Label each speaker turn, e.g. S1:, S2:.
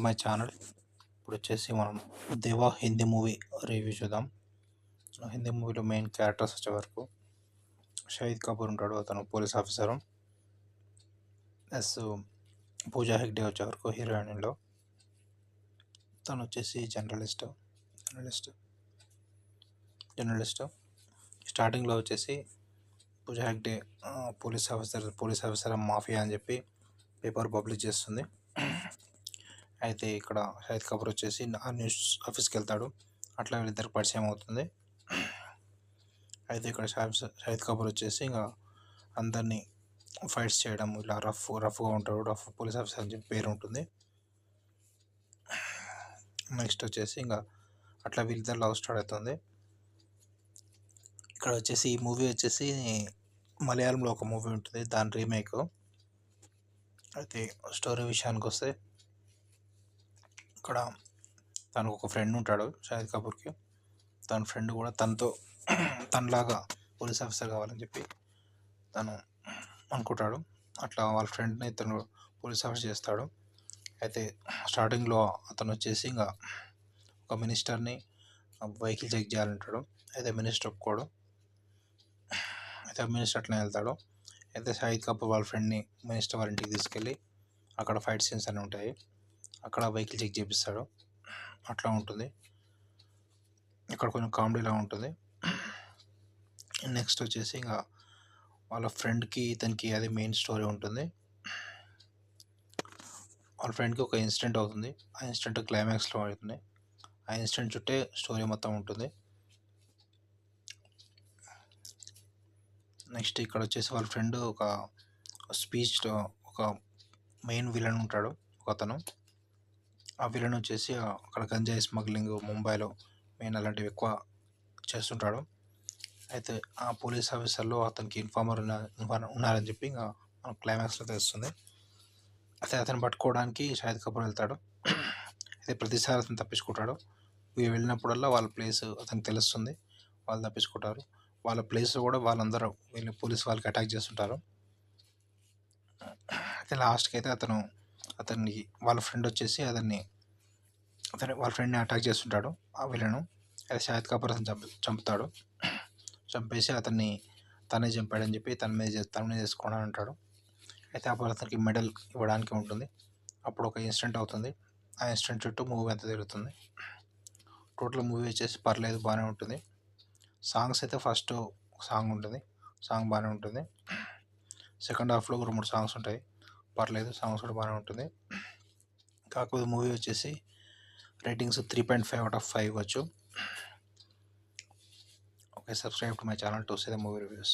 S1: My channel. ఇప్పుడు వచ్చేసి మనం దేవా హిందీ మూవీ రివ్యూ చూద్దాం. హిందీ మూవీలో మెయిన్ క్యారెక్టర్స్ వచ్చే వరకు షహీద్ కపూర్ ఉంటాడు, అతను police officer. Plus Pooja Hegde వచ్చే వరకు హీరోయిన్లో. తను వచ్చేసి జర్నలిస్ట్. స్టార్టింగ్లో వచ్చేసి Pooja Hegde police officer mafia అని చెప్పి పేపర్ పబ్లిష్ చేస్తుంది. అయితే ఇక్కడ షహీద్ కపూర్ వచ్చేసి ఆ న్యూస్ ఆఫీస్కి వెళ్తాడు. అట్లా వీళ్ళిద్దరికి పరిచయం అవుతుంది. అయితే ఇక్కడ షహీద్ కపూర్ వచ్చేసి ఇంకా అందరినీ ఫైట్స్ చేయడం, ఇలా రఫ్గా ఉంటాడు. రఫ్ పోలీస్ ఆఫీసర్ అని చెప్పి పేరు ఉంటుంది. నెక్స్ట్ వచ్చేసి ఇంకా అట్లా వీళ్ళిద్దరు లవ్ స్టార్ట్ అవుతుంది. ఇక్కడ వచ్చేసి ఈ మూవీ వచ్చేసి మలయాళంలో ఒక మూవీ ఉంటుంది, దాని రీమేక్. అయితే స్టోరీ విషయానికి వస్తే ఇక్కడ తనకు ఒక ఫ్రెండ్ ఉంటాడు షహీద్ కపూర్కి. తన ఫ్రెండ్ కూడా తనలాగా పోలీస్ ఆఫీసర్ కావాలని చెప్పి తను అనుకుంటాడు. అట్లా వాళ్ళ ఫ్రెండ్ని తను పోలీస్ ఆఫీసర్ చేస్తాడు. అయితే స్టార్టింగ్లో అతను వచ్చేసి ఇంకా ఒక మినిస్టర్ని వెహికల్ చెక్ చేయాలంటాడు. అయితే మినిస్టర్ ఒప్పుకోడు. అయితే మినిస్టర్ అట్లనే వెళ్తాడు. అయితే షహీద్ కపూర్ వాళ్ళ ఫ్రెండ్ని మినిస్టర్ వాళ్ళ ఇంటికి తీసుకెళ్ళి అక్కడ ఫైట్ సీన్స్ అన్నీ ఉంటాయి, అక్కడ వెహికల్ చెక్ చేపిస్తాడు. అట్లా ఉంటుంది. ఇక్కడ కొంచెం కామెడీలా ఉంటుంది. నెక్స్ట్ వచ్చేసి ఇంకా వాళ్ళ ఫ్రెండ్కి ఇతనికి అది మెయిన్ స్టోరీ ఉంటుంది. వాళ్ళ ఫ్రెండ్కి ఒక ఇన్సిడెంట్ అవుతుంది. ఆ ఇన్సిడెంట్ క్లైమాక్స్లో అవుతుంది. ఆ ఇన్సిడెంట్ చుట్టే స్టోరీ మొత్తం ఉంటుంది. నెక్స్ట్ ఇక్కడ వచ్చేసి వాళ్ళ ఫ్రెండ్ ఒక స్పీచ్లో ఒక మెయిన్ విలన్ ఉంటాడు ఒక అతను. ఆ విలన్ వచ్చేసి అక్కడ గంజాయి స్మగ్లింగ్ ముంబైలో మెయిన్ అలాంటివి ఎక్కువ చేస్తుంటాడు. అయితే ఆ పోలీస్ ఆఫీసర్లో అతనికి ఇన్ఫార్మర్ ఉన్నారని చెప్పి ఇంకా క్లైమాక్స్లో తెలుస్తుంది. అయితే అతను పట్టుకోవడానికి షహీద్ కపూర్ వెళ్తాడు. అయితే ప్రతిసారి అతను తప్పించుకుంటాడు. వీళ్ళు వెళ్ళినప్పుడల్లా వాళ్ళ ప్లేస్ అతనికి తెలుస్తుంది, వాళ్ళు తప్పించుకుంటారు. వాళ్ళ ప్లేస్లో కూడా వాళ్ళందరూ వీళ్ళు పోలీస్ వాళ్ళకి అటాక్ చేస్తుంటారు. అయితే లాస్ట్కి అయితే అతన్ని వాళ్ళ ఫ్రెండ్ వచ్చేసి వాళ్ళ ఫ్రెండ్ని అటాక్ చేస్తుంటాడు ఆ విలను. అయితే షహీద్ కపూర్ అతను చంపుతాడు. చంపేసి అతన్ని తనే చంపాడని చెప్పి తన మీద చేసుకోవడం అంటాడు. అయితే అప్పుడు అతనికి మెడల్ ఇవ్వడానికి ఉంటుంది. అప్పుడు ఒక ఇన్సిడెంట్ అవుతుంది. ఆ ఇన్సిడెంట్ చుట్టూ మూవీ అంతా తిరుగుతుంది. టోటల్ మూవీ వచ్చేసి పర్లేదు, బాగానే ఉంటుంది. సాంగ్స్ అయితే ఫస్ట్ సాంగ్ ఉంటుంది, సాంగ్ బాగానే ఉంటుంది. సెకండ్ హాఫ్లో 2-3 సాంగ్స్ ఉంటాయి, పర్లేదు, సాంగ్స్ కూడా బాగానే ఉంటుంది. కాకపోతే మూవీ వచ్చేసి రేటింగ్స్ 3.5/5 ఇవ్వచ్చు. Okay, subscribe to my channel to see the movie reviews.